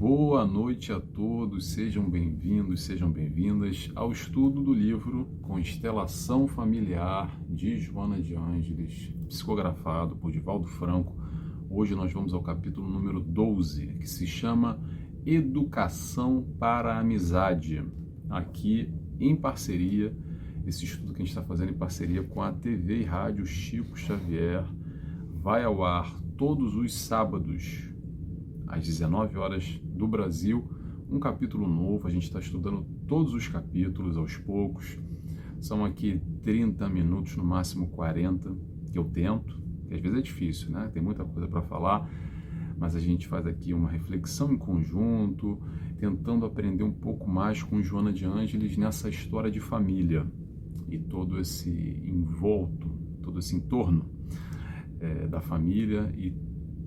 Boa noite a todos, sejam bem-vindos, sejam bem-vindas ao estudo do livro Constelação Familiar de Joana de Ângeles, psicografado por Divaldo Franco. Hoje nós vamos ao capítulo número 12, que se chama Educação para a Amizade. Aqui em parceria, esse estudo que a gente está fazendo em parceria com a TV e Rádio Chico Xavier, vai ao ar todos os sábados, às 19 horas do Brasil, um capítulo novo. A gente está estudando todos os capítulos aos poucos. São aqui 30 minutos, no máximo 40, que eu tento, que às vezes é difícil, né? Tem muita coisa para falar, mas a gente faz aqui uma reflexão em conjunto, tentando aprender um pouco mais com Joana de Ângeles nessa história de família e todo esse envolto, todo esse entorno da família e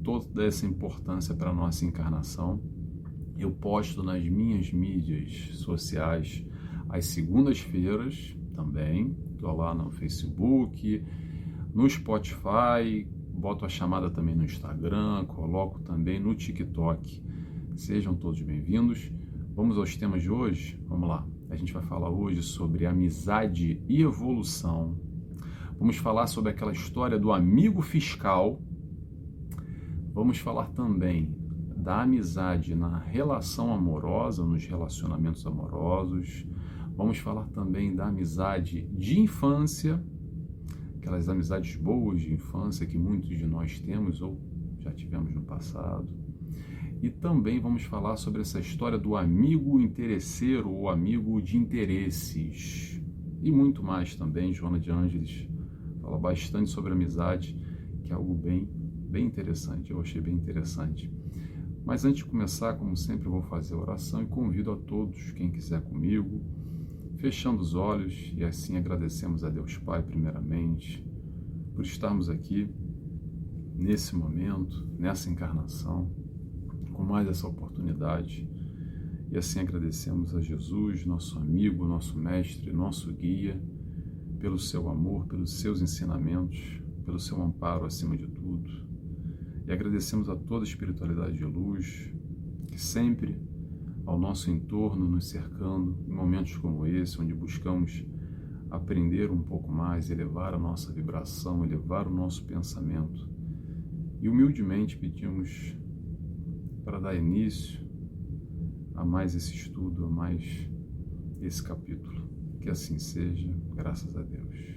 toda essa importância para a nossa encarnação. Eu posto nas minhas mídias sociais às segundas-feiras também, estou lá no Facebook, no Spotify, boto a chamada também no Instagram, coloco também no TikTok. Sejam todos bem-vindos. Vamos aos temas de hoje? Vamos lá. A gente vai falar hoje sobre amizade e evolução. Vamos falar sobre aquela história do amigo fiscal. Vamos falar também da amizade na relação amorosa, nos relacionamentos amorosos. Vamos falar também da amizade de infância, aquelas amizades boas de infância que muitos de nós temos ou já tivemos no passado. E também vamos falar sobre essa história do amigo interesseiro ou amigo de interesses. E muito mais também. Joana de Ângeles fala bastante sobre amizade, que é algo bem interessante, eu achei bem interessante. Mas antes de começar, como sempre, eu vou fazer a oração e convido a todos, quem quiser comigo, fechando os olhos, e assim agradecemos a Deus Pai, primeiramente, por estarmos aqui, nesse momento, nessa encarnação, com mais essa oportunidade, e assim agradecemos a Jesus, nosso amigo, nosso mestre, nosso guia, pelo seu amor, pelos seus ensinamentos, pelo seu amparo acima de tudo. E agradecemos a toda a espiritualidade de luz, que sempre ao nosso entorno, nos cercando, em momentos como esse, onde buscamos aprender um pouco mais, elevar a nossa vibração, elevar o nosso pensamento. E humildemente pedimos para dar início a mais esse estudo, a mais esse capítulo. Que assim seja, graças a Deus.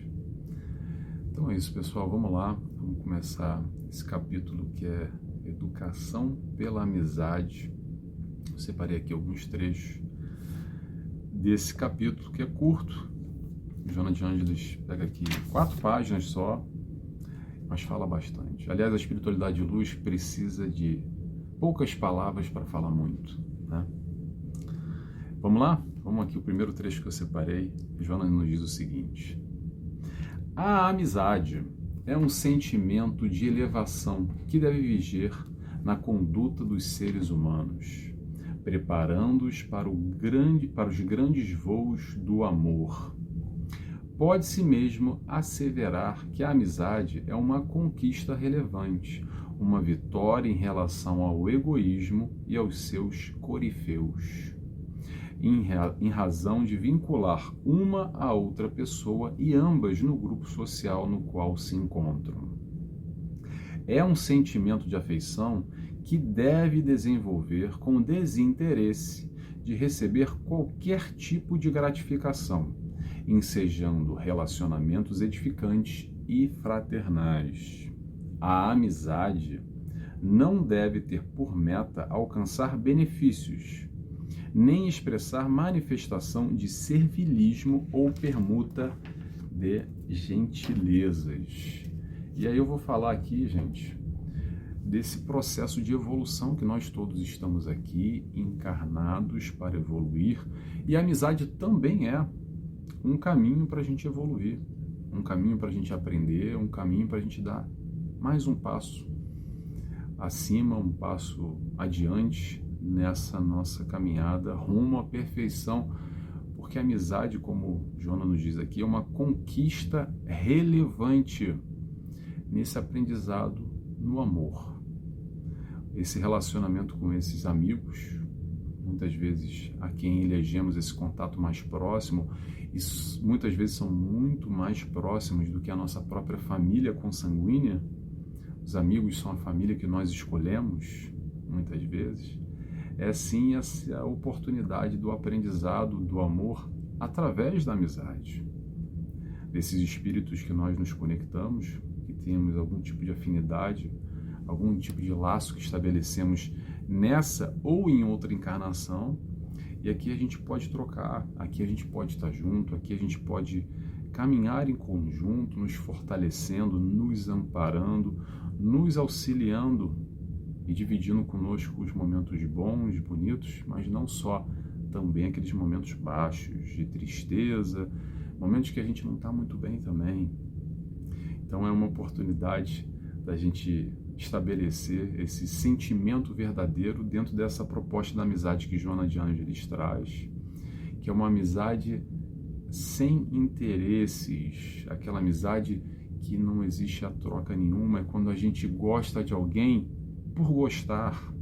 Então é isso, pessoal, vamos lá, vamos começar esse capítulo que é Educação pela Amizade. Eu separei aqui alguns trechos desse capítulo, que é curto. Joana de Ângeles pega aqui 4 páginas só, mas fala bastante. Aliás, a espiritualidade de luz precisa de poucas palavras para falar muito, né? Vamos lá? Vamos aqui, o primeiro trecho que eu separei. Joana nos diz o seguinte: a amizade é um sentimento de elevação que deve viger na conduta dos seres humanos, preparando-os para os grandes voos do amor. Pode-se mesmo asseverar que a amizade é uma conquista relevante, uma vitória em relação ao egoísmo e aos seus corifeus, em razão de vincular uma a outra pessoa e ambas no grupo social no qual se encontram. É um sentimento de afeição que deve desenvolver com desinteresse de receber qualquer tipo de gratificação, ensejando relacionamentos edificantes e fraternais. A amizade não deve ter por meta alcançar benefícios, nem expressar manifestação de servilismo ou permuta de gentilezas. E aí eu vou falar aqui, gente, desse processo de evolução que nós todos estamos aqui encarnados para evoluir, e a amizade também é um caminho para a gente evoluir, um caminho para a gente aprender, um caminho para a gente dar mais um passo acima, um passo adiante nessa nossa caminhada rumo à perfeição, porque a amizade, como Joana nos diz aqui, é uma conquista relevante nesse aprendizado no amor. Esse relacionamento com esses amigos, muitas vezes a quem elegemos esse contato mais próximo, e muitas vezes são muito mais próximos do que a nossa própria família consanguínea. Os amigos são a família que nós escolhemos, muitas vezes. É sim essa oportunidade do aprendizado, do amor, através da amizade. Desses espíritos que nós nos conectamos, que temos algum tipo de afinidade, algum tipo de laço que estabelecemos nessa ou em outra encarnação, e aqui a gente pode trocar, aqui a gente pode estar junto, aqui a gente pode caminhar em conjunto, nos fortalecendo, nos amparando, nos auxiliando e dividindo conosco os momentos bons, bonitos, mas não só, também aqueles momentos baixos, de tristeza, momentos que a gente não está muito bem também. Então é uma oportunidade da gente estabelecer esse sentimento verdadeiro dentro dessa proposta da amizade que Joana de Ângeles traz, que é uma amizade sem interesses, aquela amizade que não existe a troca nenhuma, é quando a gente gosta de alguém por gostar,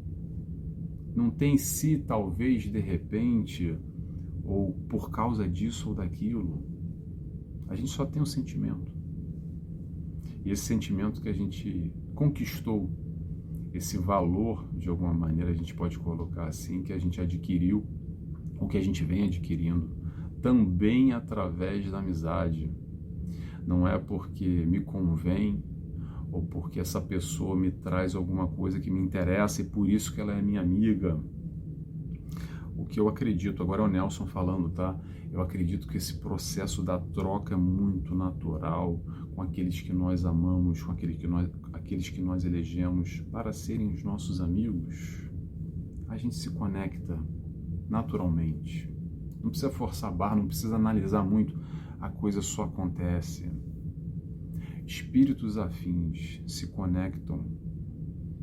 não tem se, talvez, de repente, ou por causa disso ou daquilo, a gente só tem um sentimento. E esse sentimento que a gente conquistou, esse valor, de alguma maneira, a gente pode colocar assim, que a gente adquiriu, ou que a gente vem adquirindo, também através da amizade. Não é porque me convém, ou porque essa pessoa me traz alguma coisa que me interessa e por isso que ela é minha amiga. O que eu acredito, agora é o Nelson falando, tá? Eu acredito que esse processo da troca é muito natural com aqueles que nós amamos, com aqueles que nós elegemos para serem os nossos amigos. A gente se conecta naturalmente. Não precisa forçar a barra, não precisa analisar muito, a coisa só acontece. Espíritos afins se conectam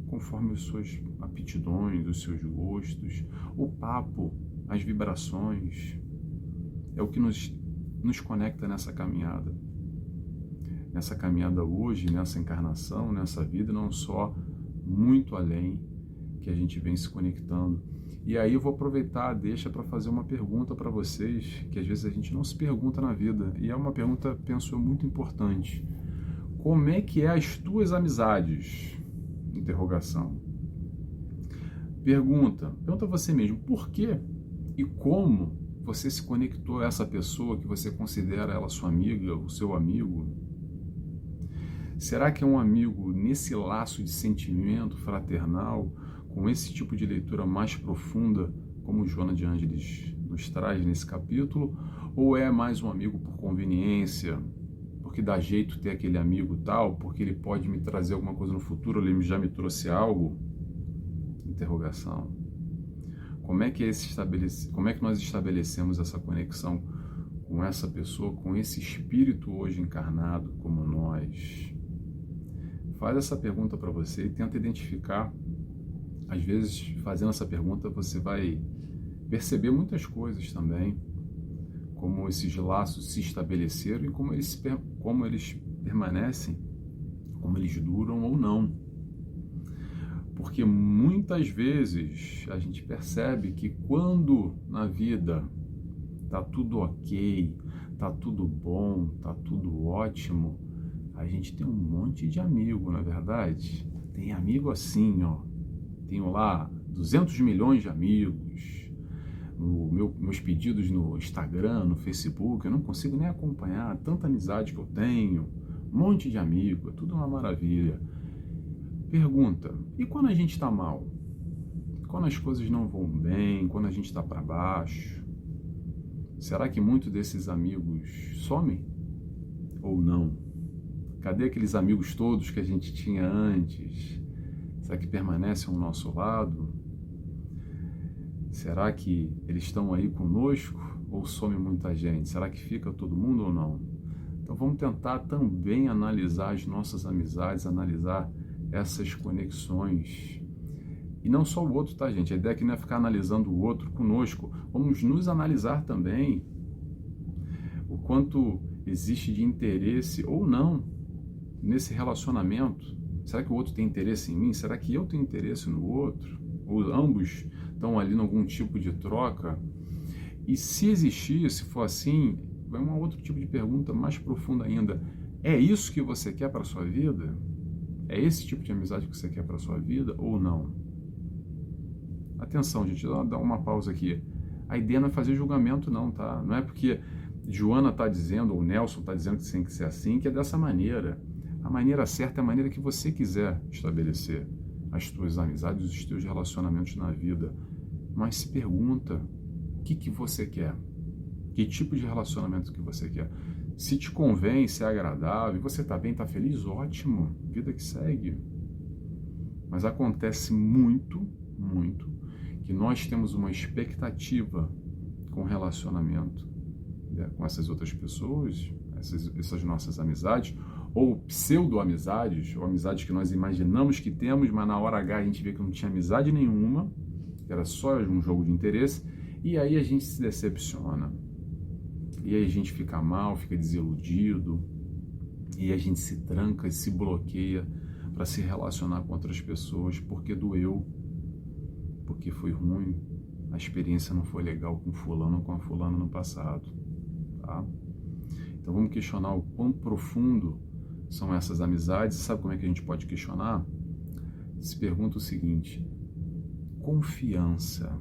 conforme as suas aptidões, os seus gostos, o papo, as vibrações. É o que nos conecta nessa caminhada. Nessa caminhada hoje, nessa encarnação, nessa vida, não só, muito além, que a gente vem se conectando. E aí eu vou aproveitar a deixa para fazer uma pergunta para vocês, que às vezes a gente não se pergunta na vida, e é uma pergunta, penso eu, muito importante. Como é que é as tuas amizades? Interrogação. Pergunta a você mesmo, por quê e como você se conectou a essa pessoa que você considera ela sua amiga, o seu amigo? Será que é um amigo nesse laço de sentimento fraternal, com esse tipo de leitura mais profunda, como Joana de Ângeles nos traz nesse capítulo, ou é mais um amigo por conveniência, porque dá jeito ter aquele amigo tal, porque ele pode me trazer alguma coisa no futuro, ele já me trouxe algo? Interrogação. Como é que nós estabelecemos essa conexão com essa pessoa, com esse espírito hoje encarnado como nós? Faz essa pergunta para você e tenta identificar. Às vezes, fazendo essa pergunta, você vai perceber muitas coisas também, como esses laços se estabeleceram e como eles permanecem, como eles duram ou não. Porque muitas vezes a gente percebe que quando na vida tá tudo ok, tá tudo bom, tá tudo ótimo, a gente tem um monte de amigo, na verdade. Tem amigo assim, ó. Tenho lá 200 milhões de amigos. Meus pedidos no Instagram, no Facebook, eu não consigo nem acompanhar tanta amizade que eu tenho. Um monte de amigo, é tudo uma maravilha. Pergunta, e quando a gente está mal? Quando as coisas não vão bem, quando a gente está para baixo? Será que muitos desses amigos somem? Ou não? Cadê aqueles amigos todos que a gente tinha antes? Será que permanecem ao nosso lado? Será que eles estão aí conosco ou some muita gente? Será que fica todo mundo ou não? Então vamos tentar também analisar as nossas amizades, analisar essas conexões. E não só o outro, tá, gente? A ideia aqui não é ficar analisando o outro conosco. Vamos nos analisar também. O quanto existe de interesse ou não nesse relacionamento. Será que o outro tem interesse em mim? Será que eu tenho interesse no outro? Ou ambos estão ali em algum tipo de troca. E se existir, se for assim, vai um outro tipo de pergunta mais profunda ainda. É isso que você quer para a sua vida? É esse tipo de amizade que você quer para a sua vida ou não? Atenção, gente, dá uma pausa aqui. A ideia não é fazer julgamento não, tá? Não é porque Joana está dizendo, ou Nelson está dizendo que tem que ser assim, que é dessa maneira. A maneira certa é a maneira que você quiser estabelecer as suas amizades, os seus relacionamentos na vida. Mas se pergunta, o que você quer? Que tipo de relacionamento que você quer? Se te convém, se é agradável, você está bem, está feliz, ótimo, vida que segue. Mas acontece muito que nós temos uma expectativa com o relacionamento, né, com essas outras pessoas, essas nossas amizades, ou pseudo-amizades, ou amizades que nós imaginamos que temos, mas na hora H a gente vê que não tinha amizade nenhuma, que era só um jogo de interesse, e aí a gente se decepciona. E aí a gente fica mal, fica desiludido, e a gente se tranca e se bloqueia para se relacionar com outras pessoas, porque doeu, porque foi ruim, a experiência não foi legal com fulano ou com a fulana no passado, tá? Então vamos questionar o quão profundo são essas amizades. Sabe como é que a gente pode questionar? Se pergunta o seguinte: confiança.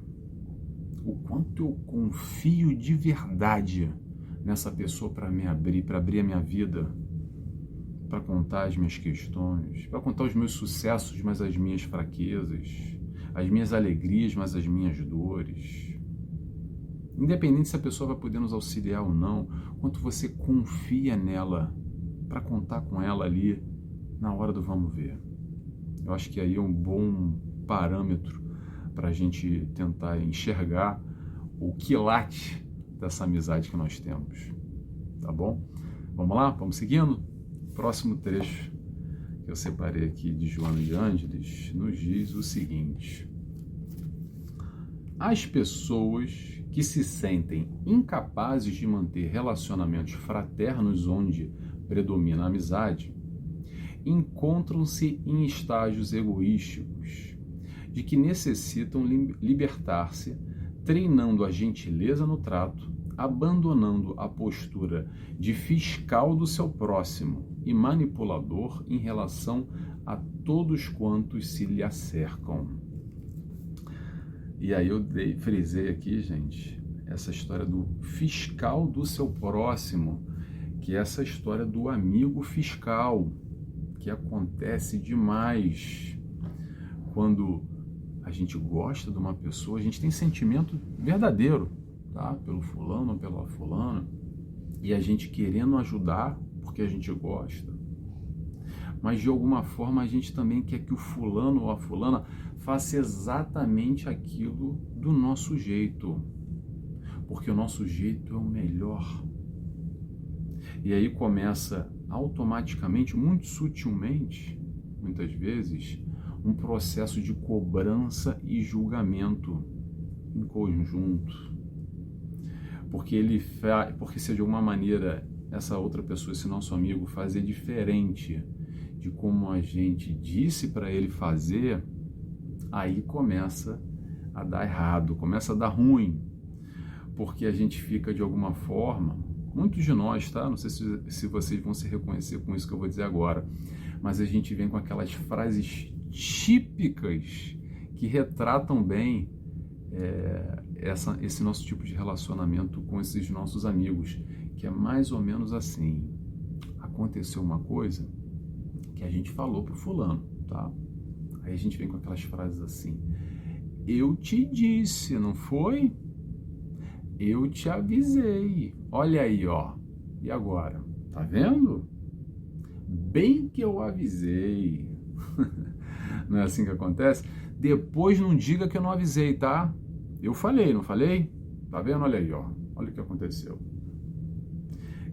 O quanto eu confio de verdade nessa pessoa para me abrir, para abrir a minha vida, para contar as minhas questões, para contar os meus sucessos, mas as minhas fraquezas, as minhas alegrias, mas as minhas dores. Independente se a pessoa vai poder nos auxiliar ou não, quanto você confia nela para contar com ela ali na hora do vamos ver. Eu acho que aí é um bom parâmetro para a gente tentar enxergar o quilate dessa amizade que nós temos, tá bom? Vamos lá? Vamos seguindo? Próximo trecho que eu separei aqui de Joana de Ângeles nos diz o seguinte: as pessoas que se sentem incapazes de manter relacionamentos fraternos onde predomina a amizade encontram-se em estágios egoísticos, de que necessitam libertar-se, treinando a gentileza no trato, abandonando a postura de fiscal do seu próximo e manipulador em relação a todos quantos se lhe acercam. E aí eu frisei aqui, gente, essa história do fiscal do seu próximo, que é essa história do amigo fiscal, que acontece demais quando a gente gosta de uma pessoa, a gente tem sentimento verdadeiro, tá? Pelo fulano ou pela fulana, e a gente querendo ajudar porque a gente gosta, mas de alguma forma a gente também quer que o fulano ou a fulana faça exatamente aquilo do nosso jeito, porque o nosso jeito é o melhor. E aí começa automaticamente, muito sutilmente, muitas vezes, um processo de cobrança e julgamento em conjunto. Porque se de alguma maneira essa outra pessoa, esse nosso amigo, fazer diferente de como a gente disse para ele fazer, aí começa a dar errado, começa a dar ruim, porque a gente fica de alguma forma, muitos de nós, tá? Não sei se vocês vão se reconhecer com isso que eu vou dizer agora, mas a gente vem com aquelas frases típicas que retratam bem esse nosso tipo de relacionamento com esses nossos amigos, que é mais ou menos assim: aconteceu uma coisa que a gente falou pro fulano, tá? Aí a gente vem com aquelas frases assim: eu te disse, não foi? Eu te avisei. Olha aí, ó. E agora? Tá vendo? Bem que eu avisei. Não é assim que acontece? Depois não diga que eu não avisei, tá? Eu falei, não falei? Tá vendo? Olha aí, ó. Olha o que aconteceu.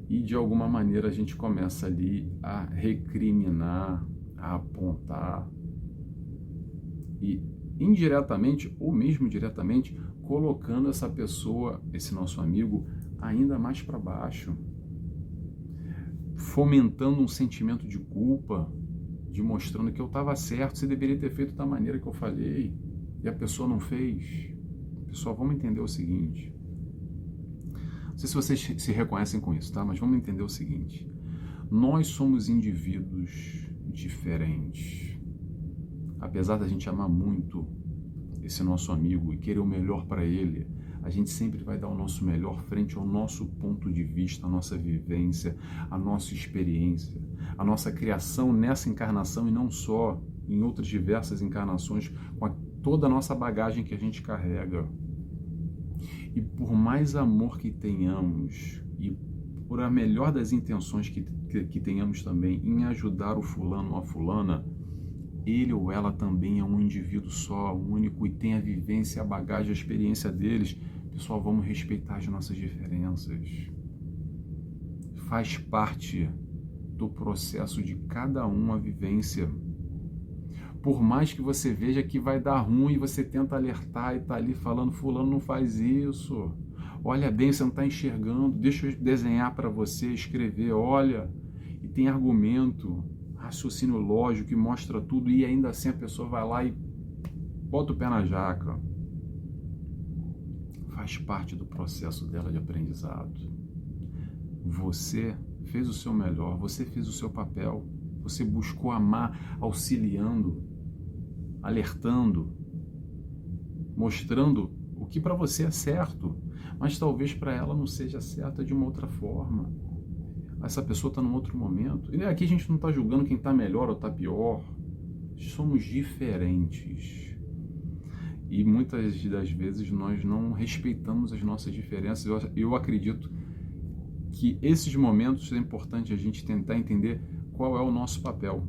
E de alguma maneira a gente começa ali a recriminar, a apontar e indiretamente ou mesmo diretamente colocando essa pessoa, esse nosso amigo, ainda mais para baixo, fomentando um sentimento de culpa, demonstrando que eu estava certo, você deveria ter feito da maneira que eu falei e a pessoa não fez. Pessoal, vamos entender o seguinte. Não sei se vocês se reconhecem com isso, tá? Mas vamos entender o seguinte. Nós somos indivíduos diferentes. Apesar da gente amar muito esse nosso amigo e querer o melhor para ele, a gente sempre vai dar o nosso melhor frente ao nosso ponto de vista, a nossa vivência, a nossa experiência, a nossa criação nessa encarnação e não só em outras diversas encarnações, com toda a nossa bagagem que a gente carrega. E por mais amor que tenhamos e por a melhor das intenções que tenhamos também em ajudar o fulano ou a fulana, ele ou ela também é um indivíduo só, único, e tem a vivência, a bagagem, a experiência deles. Pessoal, vamos respeitar as nossas diferenças. Faz parte do processo de cada um a vivência. Por mais que você veja que vai dar ruim, você tenta alertar e tá ali falando, fulano, não faz isso. Olha bem, você não está enxergando, deixa eu desenhar para você, escrever, olha. E tem argumento, raciocínio lógico que mostra tudo, e ainda assim a pessoa vai lá e bota o pé na jaca. Faz parte do processo dela de aprendizado. Você fez o seu melhor, você fez o seu papel, você buscou amar, auxiliando, alertando, mostrando o que para você é certo, mas talvez para ela não seja certo, é de uma outra forma. Essa pessoa está num outro momento. E aqui a gente não está julgando quem está melhor ou está pior. Somos diferentes. E muitas das vezes nós não respeitamos as nossas diferenças. Eu acredito que esses momentos é importante a gente tentar entender qual é o nosso papel.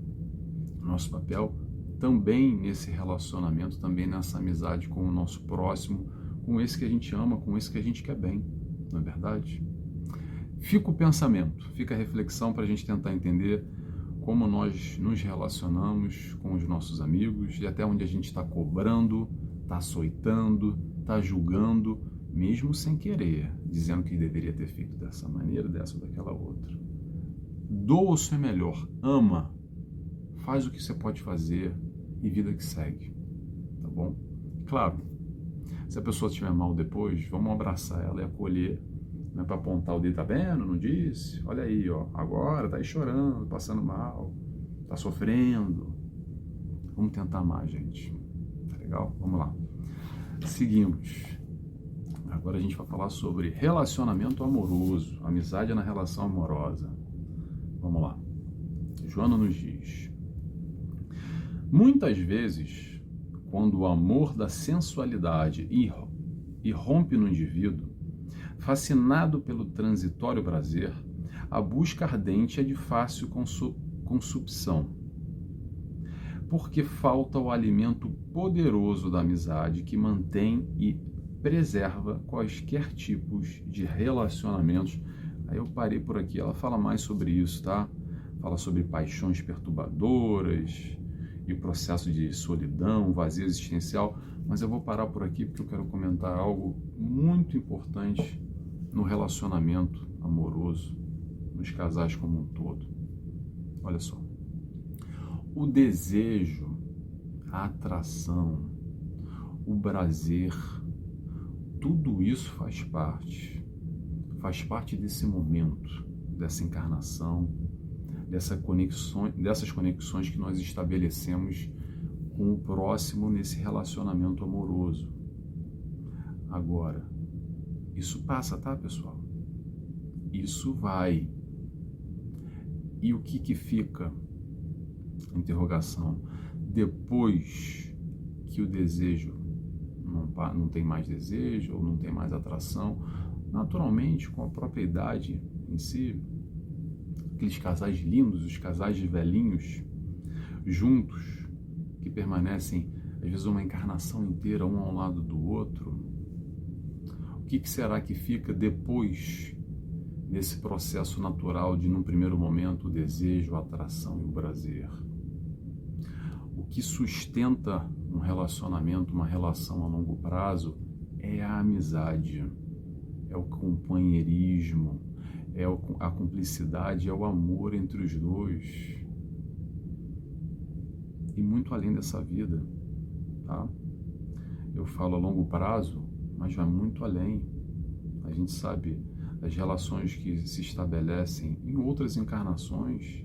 Nosso papel também nesse relacionamento, também nessa amizade com o nosso próximo, com esse que a gente ama, com esse que a gente quer bem, não é verdade? Fica o pensamento, fica a reflexão para a gente tentar entender como nós nos relacionamos com os nossos amigos e até onde a gente está cobrando, está açoitando, está julgando, mesmo sem querer, dizendo que deveria ter feito dessa maneira, dessa ou daquela outra. Doa o seu melhor, ama, faz o que você pode fazer e vida que segue, tá bom? Claro, se a pessoa estiver mal depois, vamos abraçar ela e acolher, não é para apontar o dedo, tá vendo? Não disse? Olha aí, ó, agora tá aí chorando, passando mal, tá sofrendo. Vamos tentar amar, gente. Tá legal? Vamos lá. Seguimos. Agora a gente vai falar sobre relacionamento amoroso, amizade na relação amorosa. Vamos lá. Joana nos diz: muitas vezes, quando o amor da sensualidade irrompe no indivíduo, fascinado pelo transitório prazer, a busca ardente é de fácil consumpção, porque falta o alimento poderoso da amizade que mantém e preserva quaisquer tipos de relacionamentos. Aí eu parei por aqui, ela fala mais sobre isso, tá? Fala sobre paixões perturbadoras e o processo de solidão, vazio existencial, mas eu vou parar por aqui porque eu quero comentar algo muito importante no relacionamento amoroso, nos casais como um todo. Olha só, o desejo, a atração, o prazer, tudo isso faz parte desse momento, dessa encarnação, dessas conexões que nós estabelecemos com o próximo nesse relacionamento amoroso. Agora, isso passa, tá, pessoal? Isso vai. E o que fica? Interrogação. Depois que o desejo não tem mais desejo ou não tem mais atração, naturalmente, com a própria idade em si, aqueles casais lindos, os casais de velhinhos, juntos, que permanecem, às vezes, uma encarnação inteira, um ao lado do outro. O que será que fica depois desse processo natural de, num primeiro momento, o desejo, a atração e o prazer? O que sustenta um relacionamento, uma relação a longo prazo, é a amizade, é o companheirismo, é a cumplicidade, é o amor entre os dois. E muito além dessa vida, tá? Eu falo a longo prazo, mas vai muito além. A gente sabe das relações que se estabelecem em outras encarnações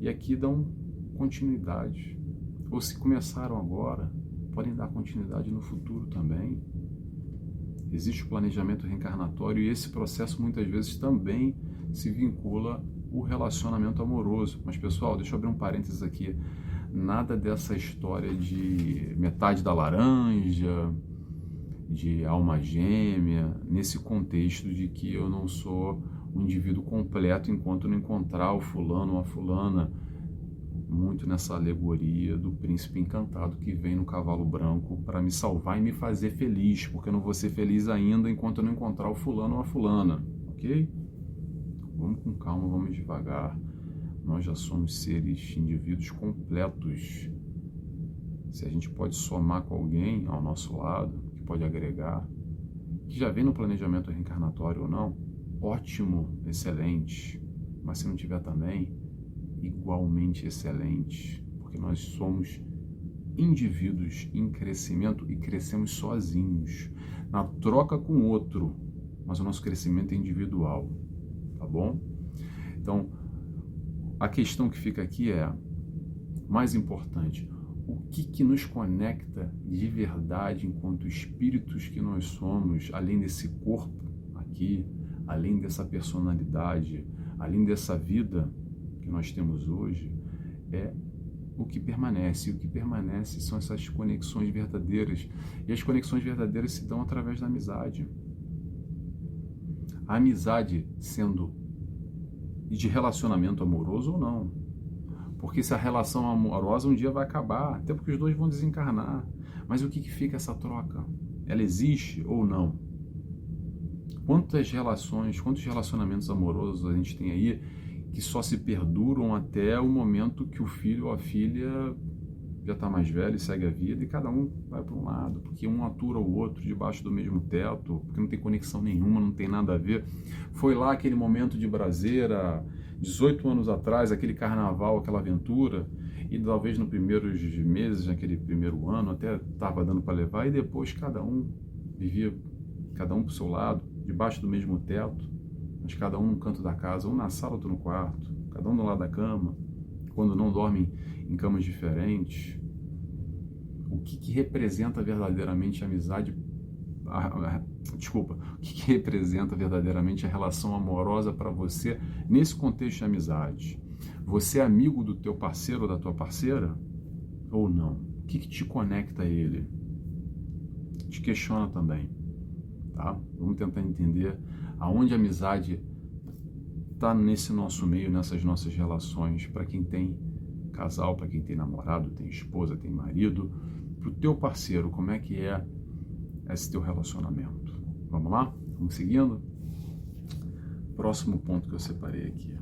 e aqui dão continuidade. Ou se começaram agora, podem dar continuidade no futuro também. Existe o planejamento reencarnatório e esse processo muitas vezes também se vincula ao relacionamento amoroso. Mas pessoal, deixa eu abrir um parênteses aqui. Nada dessa história de metade da laranja, de alma gêmea, nesse contexto de que eu não sou um indivíduo completo enquanto não encontrar o fulano ou a fulana, muito nessa alegoria do príncipe encantado que vem no cavalo branco para me salvar e me fazer feliz, porque eu não vou ser feliz ainda enquanto eu não encontrar o fulano ou a fulana, ok? Vamos com calma, vamos devagar. Nós já somos seres, indivíduos completos. Se a gente pode somar com alguém ao nosso lado, que pode agregar, que já vem no planejamento reencarnatório ou não, ótimo, excelente. Mas se não tiver também, igualmente excelente, porque nós somos indivíduos em crescimento e crescemos sozinhos, na troca com o outro, mas o nosso crescimento é individual, tá bom? Então, a questão que fica aqui é, mais importante, o que nos conecta de verdade enquanto espíritos que nós somos, além desse corpo aqui, além dessa personalidade, além dessa vida que nós temos hoje, é o que permanece. E o que permanece são essas conexões verdadeiras. E as conexões verdadeiras se dão através da amizade. A amizade sendo de relacionamento amoroso ou não. Porque se a relação amorosa um dia vai acabar, até porque os dois vão desencarnar. Mas o que fica essa troca? Ela existe ou não? Quantas relações, quantos relacionamentos amorosos a gente tem aí que só se perduram até o momento que o filho ou a filha já está mais velho e segue a vida e cada um vai para um lado, porque um atura o outro debaixo do mesmo teto, porque não tem conexão nenhuma, não tem nada a ver. Foi lá aquele momento de braseira, 18 anos atrás, aquele carnaval, aquela aventura, e talvez nos primeiros meses, naquele primeiro ano, até estava dando para levar, e depois cada um vivia, cada um para o seu lado, debaixo do mesmo teto, mas cada um no canto da casa, um na sala, outro no quarto, cada um do lado da cama, quando não dormem em camas diferentes. O que representa verdadeiramente a amizade? O que representa verdadeiramente a relação amorosa para você nesse contexto de amizade? Você é amigo do teu parceiro ou da tua parceira? Ou não? O que te conecta a ele? Te questiona também, tá? Vamos tentar entender aonde a amizade está nesse nosso meio, nessas nossas relações, para quem tem casal, para quem tem namorado, tem esposa, tem marido, para o teu parceiro, como é que é esse teu relacionamento? Vamos lá? Vamos seguindo? Próximo ponto que eu separei aqui.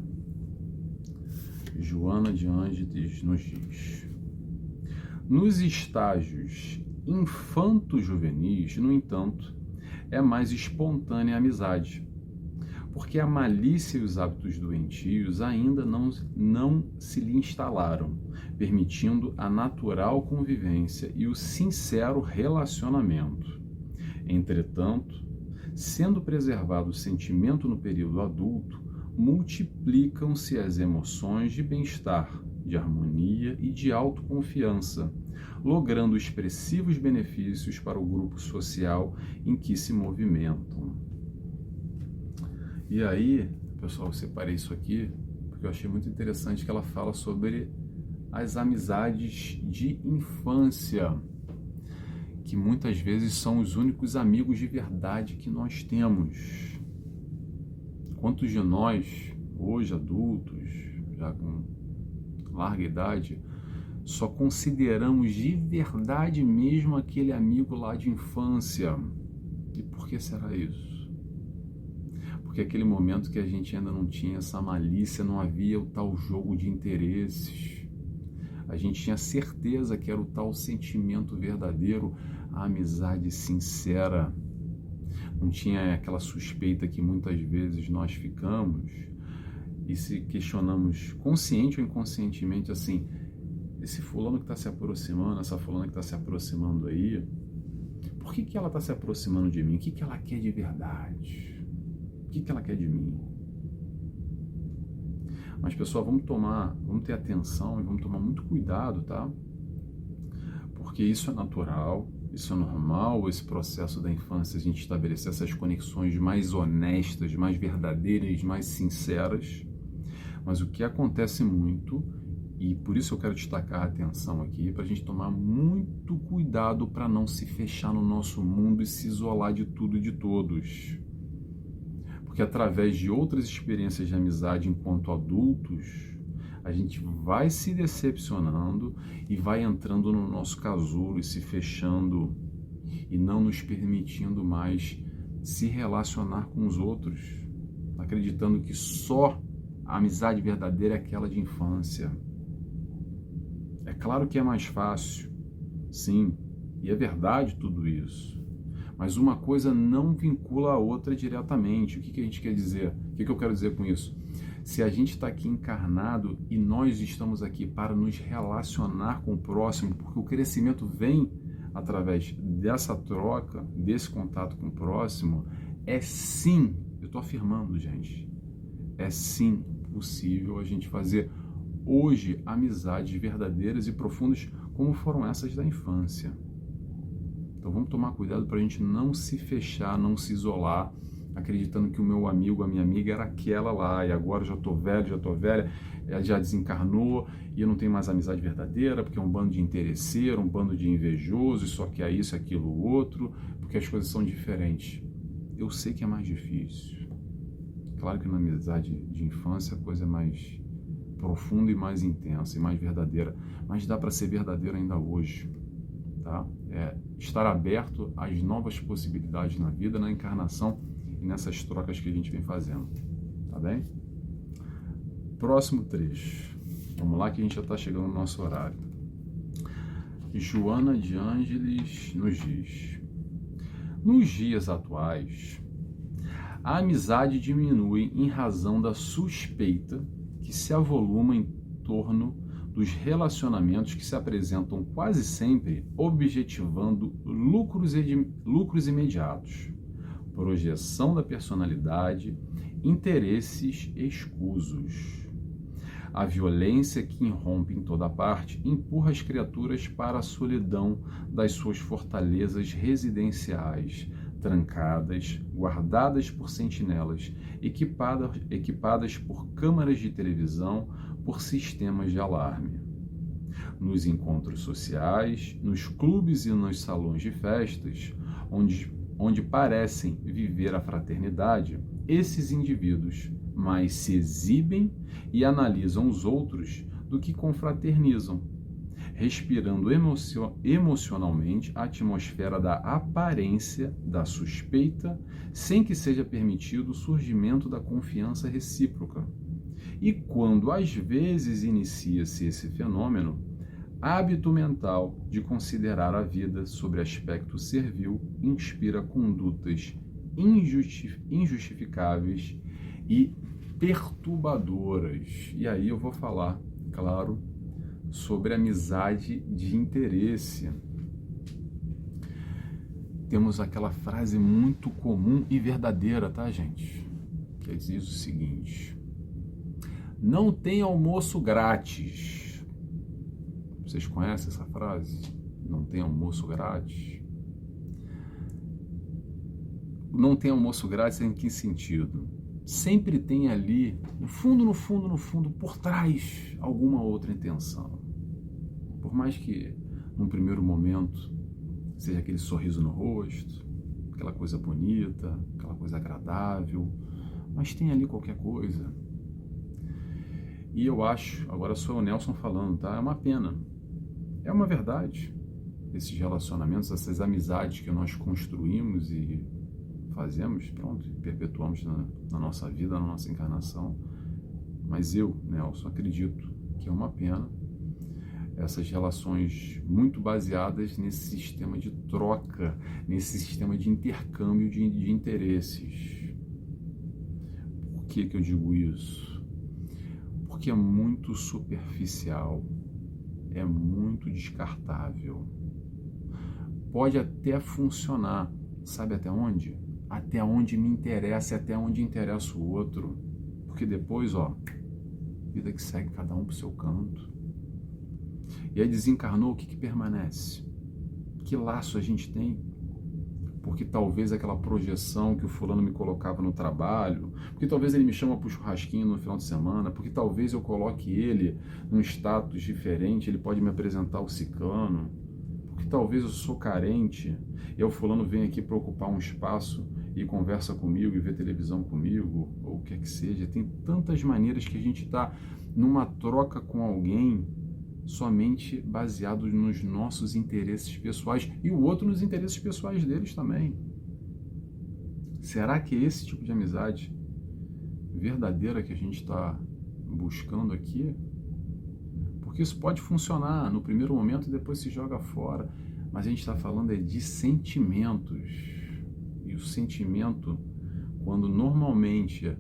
Joana de Ângeles nos diz: nos estágios infanto-juvenis, no entanto, é mais espontânea a amizade, porque a malícia e os hábitos doentios ainda não se lhe instalaram, permitindo a natural convivência e o sincero relacionamento. Entretanto, sendo preservado o sentimento no período adulto, multiplicam-se as emoções de bem-estar, de harmonia e de autoconfiança, logrando expressivos benefícios para o grupo social em que se movimentam. E aí, pessoal, eu separei isso aqui porque eu achei muito interessante que ela fala sobre as amizades de infância, que muitas vezes são os únicos amigos de verdade que nós temos. Quantos de nós, hoje adultos, já com larga idade, só consideramos de verdade mesmo aquele amigo lá de infância? E por que será isso? Porque aquele momento que a gente ainda não tinha essa malícia, não havia o tal jogo de interesses. A gente tinha certeza que era o tal sentimento verdadeiro, a amizade sincera. Não tinha aquela suspeita que muitas vezes nós ficamos e se questionamos consciente ou inconscientemente assim: esse fulano que está se aproximando, essa fulana que está se aproximando aí, Por que ela está se aproximando de mim? O que ela quer de verdade? O que ela quer de mim? Mas, pessoal, vamos ter atenção e vamos tomar muito cuidado, tá? Porque isso é natural, isso é normal, esse processo da infância, a gente estabelecer essas conexões mais honestas, mais verdadeiras, mais sinceras. Mas o que acontece muito, e por isso eu quero destacar a atenção aqui, para a gente tomar muito cuidado para não se fechar no nosso mundo e se isolar de tudo e de todos. Porque através de outras experiências de amizade enquanto adultos, a gente vai se decepcionando e vai entrando no nosso casulo e se fechando e não nos permitindo mais se relacionar com os outros, acreditando que só a amizade verdadeira é aquela de infância. É claro que é mais fácil, sim, e é verdade tudo isso. Mas uma coisa não vincula a outra diretamente. O que a gente quer dizer? O que eu quero dizer com isso? Se a gente está aqui encarnado e nós estamos aqui para nos relacionar com o próximo, porque o crescimento vem através dessa troca, desse contato com o próximo, é sim, eu estou afirmando, gente, é sim possível a gente fazer hoje amizades verdadeiras e profundas como foram essas da infância. Então vamos tomar cuidado para a gente não se fechar, não se isolar, acreditando que o meu amigo, a minha amiga era aquela lá, e agora já estou velho, já estou velha, já desencarnou, e eu não tenho mais amizade verdadeira, porque é um bando de interesseiro, um bando de invejosos, só que é isso, aquilo, outro, porque as coisas são diferentes. Eu sei que é mais difícil. Claro que na amizade de infância a coisa é mais profunda e mais intensa e mais verdadeira, mas dá para ser verdadeiro ainda hoje. Tá? Estar aberto às novas possibilidades na vida, na encarnação e nessas trocas que a gente vem fazendo, tá bem? Próximo trecho, vamos lá que a gente já está chegando no nosso horário. Joana de Ângeles nos diz: nos dias atuais, a amizade diminui em razão da suspeita que se avoluma em torno dos relacionamentos que se apresentam quase sempre objetivando lucros imediatos, projeção da personalidade, interesses escusos. A violência que irrompe em toda parte empurra as criaturas para a solidão das suas fortalezas residenciais, trancadas, guardadas por sentinelas, equipadas por câmaras de televisão, por sistemas de alarme. Nos encontros sociais, nos clubes e nos salões de festas, onde parecem viver a fraternidade, esses indivíduos mais se exibem e analisam os outros do que confraternizam, respirando emocionalmente a atmosfera da aparência, da suspeita, sem que seja permitido o surgimento da confiança recíproca. E quando às vezes inicia-se esse fenômeno, hábito mental de considerar a vida sobre aspecto servil inspira condutas injustificáveis e perturbadoras. E aí eu vou falar, claro, sobre amizade de interesse. Temos aquela frase muito comum e verdadeira, tá, gente? Que diz o seguinte: não tem almoço grátis. Vocês conhecem essa frase? Não tem almoço grátis? Não tem almoço grátis em que sentido? Sempre tem ali, no fundo, por trás, alguma outra intenção. Por mais que, num primeiro momento, seja aquele sorriso no rosto, aquela coisa bonita, aquela coisa agradável, mas tem ali qualquer coisa. E eu acho, agora sou o Nelson falando, tá? É uma pena. É uma verdade. Esses relacionamentos, essas amizades que nós construímos e fazemos, pronto, perpetuamos na nossa vida, na nossa encarnação. Mas eu, Nelson, acredito que é uma pena essas relações muito baseadas nesse sistema de troca, nesse sistema de intercâmbio de interesses. Por que eu digo isso? Porque é muito superficial, é muito descartável. pode até funcionar. Sabe até onde? Até onde me interessa, até onde interessa o outro. Porque depois, vida que segue, cada um pro seu canto. E aí desencarnou, o que permanece? Que laço a gente tem? Porque talvez aquela projeção que o fulano me colocava no trabalho, porque talvez ele me chama para o churrasquinho no final de semana, porque talvez eu coloque ele num status diferente, ele pode me apresentar o ciclano, porque talvez eu sou carente, e o fulano vem aqui para ocupar um espaço e conversa comigo e vê televisão comigo, ou o que é que seja. Tem tantas maneiras que a gente está numa troca com alguém somente baseado nos nossos interesses pessoais e o outro nos interesses pessoais deles também. Será que é esse tipo de amizade verdadeira que a gente está buscando aqui? Porque isso pode funcionar no primeiro momento e depois se joga fora, mas a gente está falando de sentimentos, e o sentimento, quando normalmente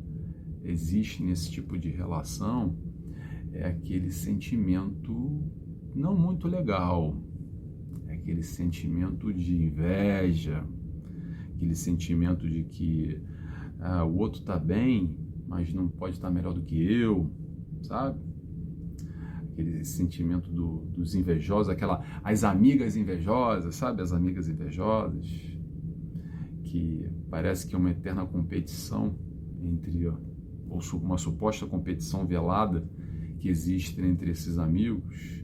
existe nesse tipo de relação, é aquele sentimento não muito legal, é aquele sentimento de inveja, aquele sentimento de que o outro está bem, mas não pode estar melhor do que eu, sabe? Aquele sentimento dos invejosos, as amigas invejosas, sabe? As amigas invejosas, que parece que é uma eterna competição ou uma suposta competição velada que existe entre esses amigos.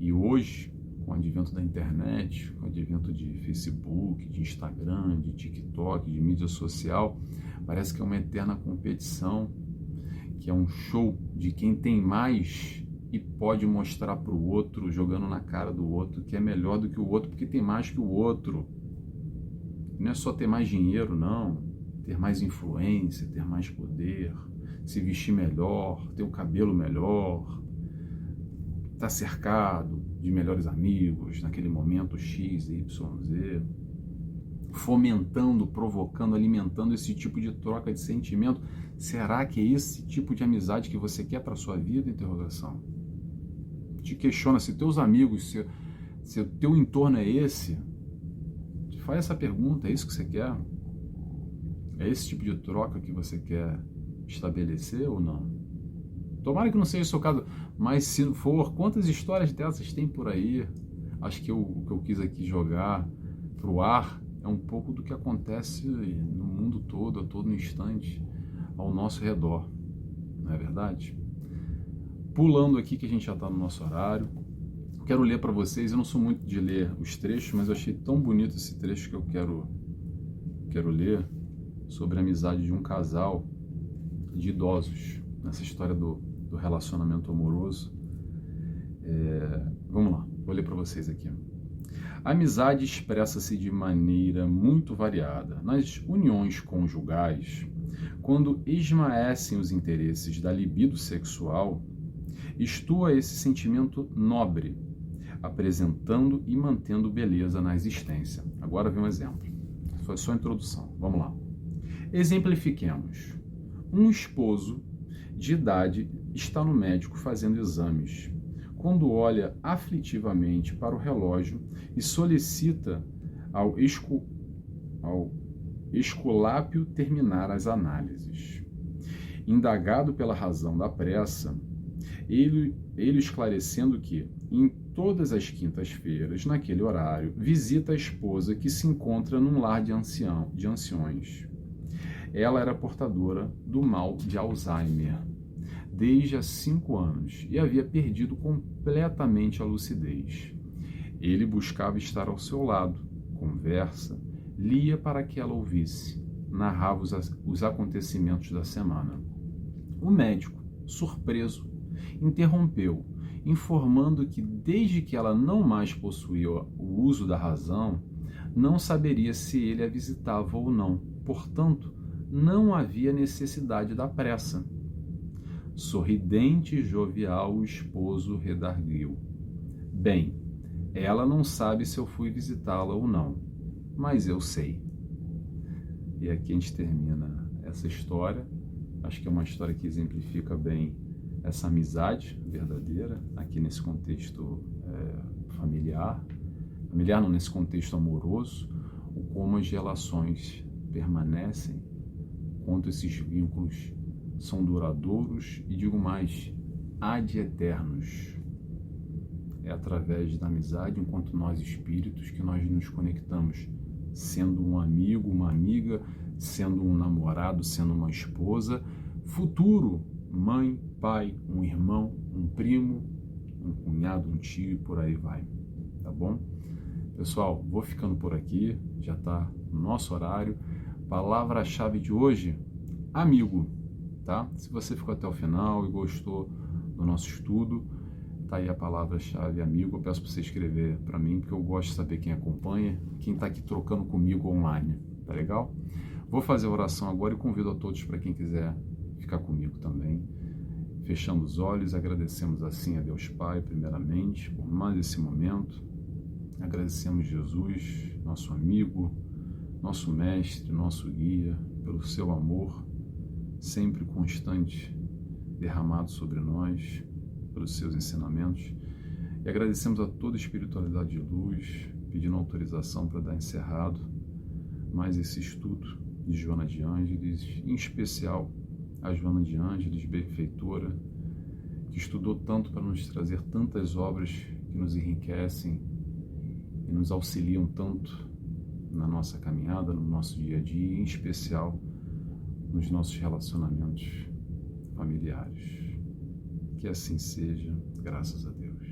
E hoje, com o advento da internet, com o advento de Facebook, de Instagram, de TikTok, de mídia social, parece que é uma eterna competição, que é um show de quem tem mais e pode mostrar para o outro, jogando na cara do outro, que é melhor do que o outro, porque tem mais que o outro. Não é só ter mais dinheiro, não. Ter mais influência, ter mais poder, se vestir melhor, ter o cabelo melhor, estar cercado de melhores amigos naquele momento X, Y, Z, fomentando, provocando, alimentando esse tipo de troca de sentimento. Será que é esse tipo de amizade que você quer para a sua vida? Interrogação. Te questiona se teus amigos, se o teu entorno é esse. Te faz essa pergunta, é isso que você quer? É esse tipo de troca que você quer estabelecer ou não? Tomara que não seja o seu caso, mas se for, quantas histórias dessas tem por aí? Acho que o que eu quis aqui jogar pro ar é um pouco do que acontece no mundo todo, a todo instante, ao nosso redor, não é verdade? Pulando aqui, que a gente já está no nosso horário, quero ler para vocês. Eu não sou muito de ler os trechos, mas eu achei tão bonito esse trecho que eu quero ler, sobre a amizade de um casal de idosos, nessa história do relacionamento amoroso. Vamos lá, vou ler para vocês aqui. A amizade expressa-se de maneira muito variada. Nas uniões conjugais, quando esmaecem os interesses da libido sexual, estua esse sentimento nobre, apresentando e mantendo beleza na existência. Agora vem um exemplo. Foi só a introdução. Vamos lá. Exemplifiquemos. Um esposo de idade está no médico fazendo exames, quando olha aflitivamente para o relógio e solicita ao Esculápio terminar as análises. Indagado pela razão da pressa, ele esclarecendo que, em todas as quintas-feiras, naquele horário, visita a esposa que se encontra num lar de anciões. Ela era portadora do mal de Alzheimer desde há 5 anos e havia perdido completamente a lucidez. Ele buscava estar ao seu lado, conversa, lia para que ela ouvisse, narrava os acontecimentos da semana. O médico, surpreso, interrompeu, informando que desde que ela não mais possuía o uso da razão, não saberia se ele a visitava ou não. Portanto, não havia necessidade da pressa. Sorridente e jovial, o esposo redarguiu. Bem, ela não sabe se eu fui visitá-la ou não, mas eu sei. E aqui a gente termina essa história. Acho que é uma história que exemplifica bem essa amizade verdadeira, aqui nesse contexto familiar, familiar não, nesse contexto amoroso, ou como as relações permanecem, quanto esses vínculos são duradouros e, digo mais, ad eternos. É através da amizade, enquanto nós espíritos, que nós nos conectamos, sendo um amigo, uma amiga, sendo um namorado, sendo uma esposa, futuro, mãe, pai, um irmão, um primo, um cunhado, um tio, e por aí vai, tá bom? Pessoal, vou ficando por aqui, já está no nosso horário. Palavra-chave de hoje, amigo, tá? Se você ficou até o final e gostou do nosso estudo, tá aí a palavra-chave, amigo. Eu peço para você escrever para mim, porque eu gosto de saber quem acompanha, quem está aqui trocando comigo online, tá legal? Vou fazer a oração agora e convido a todos para quem quiser ficar comigo também. Fechando os olhos, agradecemos assim a Deus Pai, primeiramente, por mais esse momento. Agradecemos Jesus, nosso amigo, nosso mestre, nosso guia, pelo seu amor, sempre constante, derramado sobre nós, pelos seus ensinamentos. E agradecemos a toda a espiritualidade de luz, pedindo autorização para dar encerrado mais esse estudo de Joana de Ângeles, em especial a Joana de Ângeles, benfeitora, que estudou tanto para nos trazer tantas obras que nos enriquecem e nos auxiliam tanto na nossa caminhada, no nosso dia a dia, em especial nos nossos relacionamentos familiares. Que assim seja, graças a Deus.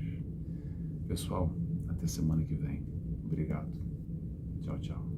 Pessoal, até semana que vem. Obrigado. Tchau, tchau.